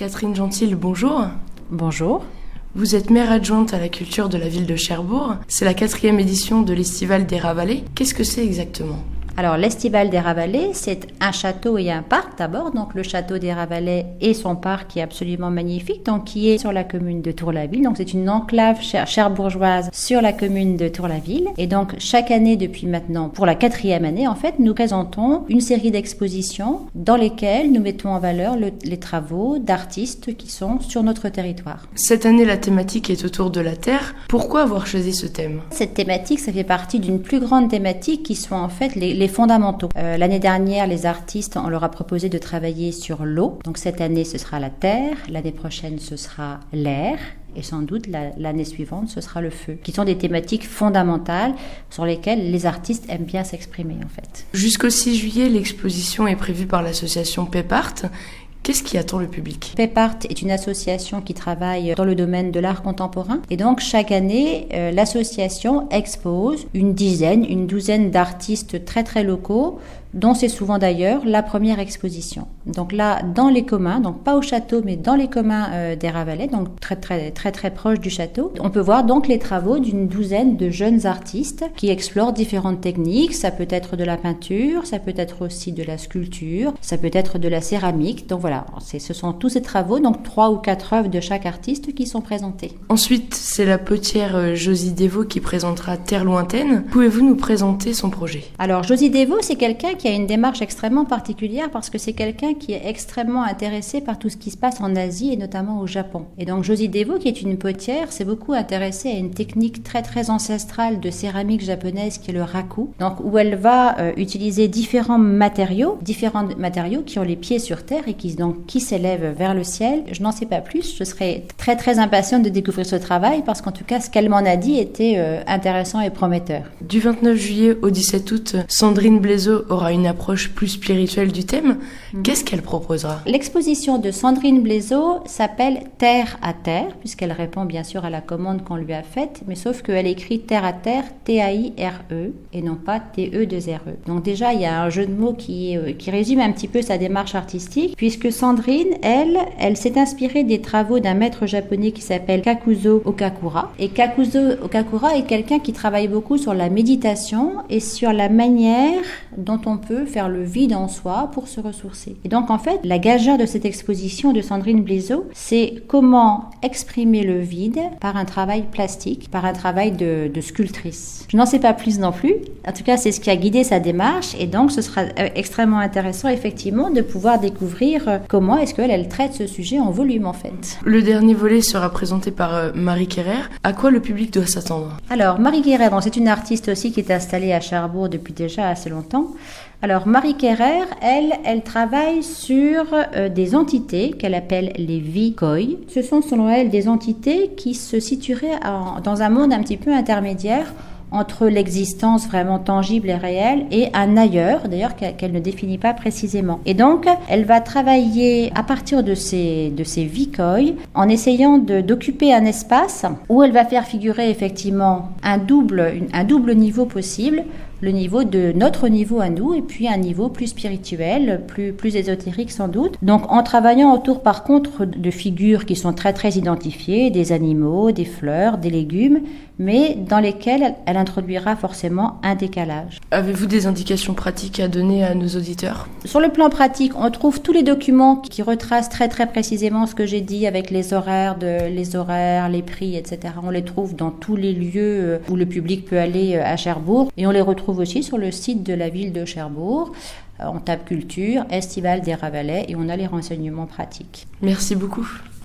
Catherine Gentil, bonjour. Bonjour. Vous êtes maire adjointe à la culture de la ville de Cherbourg. C'est la 4e édition de l'Estival des Rats-Vallées. Qu'est-ce que c'est exactement ? Alors, l'Estival des Rats-Vallées, c'est un château et un parc d'abord. Donc, le château des Rats-Vallées et son parc qui est absolument magnifique, donc qui est sur la commune de Tour-la-Ville. Donc, c'est une enclave cherbourgeoise sur la commune de Tour-la-Ville. Et donc, chaque année, depuis maintenant, pour la 4e année, en fait, nous présentons une série d'expositions dans lesquelles nous mettons en valeur les travaux d'artistes qui sont sur notre territoire. Cette année, la thématique est autour de la Terre. Pourquoi avoir choisi ce thème ? Cette thématique, ça fait partie d'une plus grande thématique qui sont en fait les fondamentaux. L'année dernière, les artistes, on leur a proposé de travailler sur l'eau. Donc cette année, ce sera la terre. L'année prochaine, ce sera l'air. Et sans doute, l'année suivante, ce sera le feu, qui sont des thématiques fondamentales sur lesquelles les artistes aiment bien s'exprimer, en fait. Jusqu'au 6 juillet, l'exposition est prévue par l'association Pepart. Qu'est-ce qui attend le public ? Pepart est une association qui travaille dans le domaine de l'art contemporain. Et donc, chaque année, l'association expose une douzaine d'artistes très, très locaux, dont c'est souvent d'ailleurs la première exposition. Donc là, dans les communs, donc pas au château, mais dans les communs des Rats-Vallées, donc très proche du château, on peut voir donc les travaux d'une douzaine de jeunes artistes qui explorent différentes techniques. Ça peut être de la peinture, ça peut être aussi de la sculpture, ça peut être de la céramique. Donc voilà, ce sont tous ces travaux, donc 3 ou 4 œuvres de chaque artiste qui sont présentées. Ensuite, c'est la potière Josie Devaux qui présentera Terre lointaine. Pouvez-vous nous présenter son projet ? Alors, Josie Devaux, c'est quelqu'un qui a une démarche extrêmement particulière parce que c'est quelqu'un qui est extrêmement intéressé par tout ce qui se passe en Asie et notamment au Japon. Et donc Josie Devaux, qui est une potière, s'est beaucoup intéressée à une technique très ancestrale de céramiste japonaise qui est le raku. Donc où elle va utiliser différents matériaux qui ont les pieds sur terre et qui s'élèvent vers le ciel. Je n'en sais pas plus, je serais très impatiente de découvrir ce travail parce qu'en tout cas ce qu'elle m'en a dit était intéressant et prometteur. Du 29 juillet au 17 août, Sandrine Blaiseau aura une approche plus spirituelle du thème. Qu'est-ce qu'elle proposera ? L'exposition de Sandrine Blaiseau s'appelle Terre à Terre, puisqu'elle répond bien sûr à la commande qu'on lui a faite, mais sauf qu'elle écrit Terre à Terre, T-A-I-R-E, et non pas T-E-2-R-E. Donc déjà, il y a un jeu de mots qui résume un petit peu sa démarche artistique, puisque Sandrine, elle s'est inspirée des travaux d'un maître japonais qui s'appelle Kakuzo Okakura. Et Kakuzo Okakura est quelqu'un qui travaille beaucoup sur la méditation et sur la manière dont on peut faire le vide en soi pour se ressourcer. Et donc en fait, la gageure de cette exposition de Sandrine Blaiseau, c'est comment exprimer le vide par un travail plastique, par un travail de sculptrice. Je n'en sais pas plus non plus. En tout cas, c'est ce qui a guidé sa démarche et donc ce sera extrêmement intéressant effectivement de pouvoir découvrir comment est-ce qu'elle traite ce sujet en volume en fait. Le dernier volet sera présenté par Marie Kerrer. À quoi le public doit s'attendre ? Alors Marie Kerrer, c'est une artiste aussi qui est installée à Cherbourg depuis déjà assez longtemps. Alors Marie Kerrer, elle travaille sur des entités qu'elle appelle les vikoi. Ce sont selon elle des entités qui se situeraient dans un monde un petit peu intermédiaire entre l'existence vraiment tangible et réelle et un ailleurs, d'ailleurs qu'elle ne définit pas précisément. Et donc, elle va travailler à partir de ces vikoi en essayant d'occuper un espace où elle va faire figurer effectivement un double niveau possible, le niveau de notre niveau à nous et puis un niveau plus spirituel, plus ésotérique sans doute. Donc en travaillant autour par contre de figures qui sont très identifiées, des animaux, des fleurs, des légumes, mais dans lesquelles elle introduira forcément un décalage. Avez-vous des indications pratiques à donner à nos auditeurs ? Sur le plan pratique, on trouve tous les documents qui retracent très précisément ce que j'ai dit avec les horaires, les prix, etc. On les trouve dans tous les lieux où le public peut aller à Cherbourg et on les retrouve aussi sur le site de la ville de Cherbourg. On tape culture, Estival des Rats-Vallées et on a les renseignements pratiques. Merci beaucoup.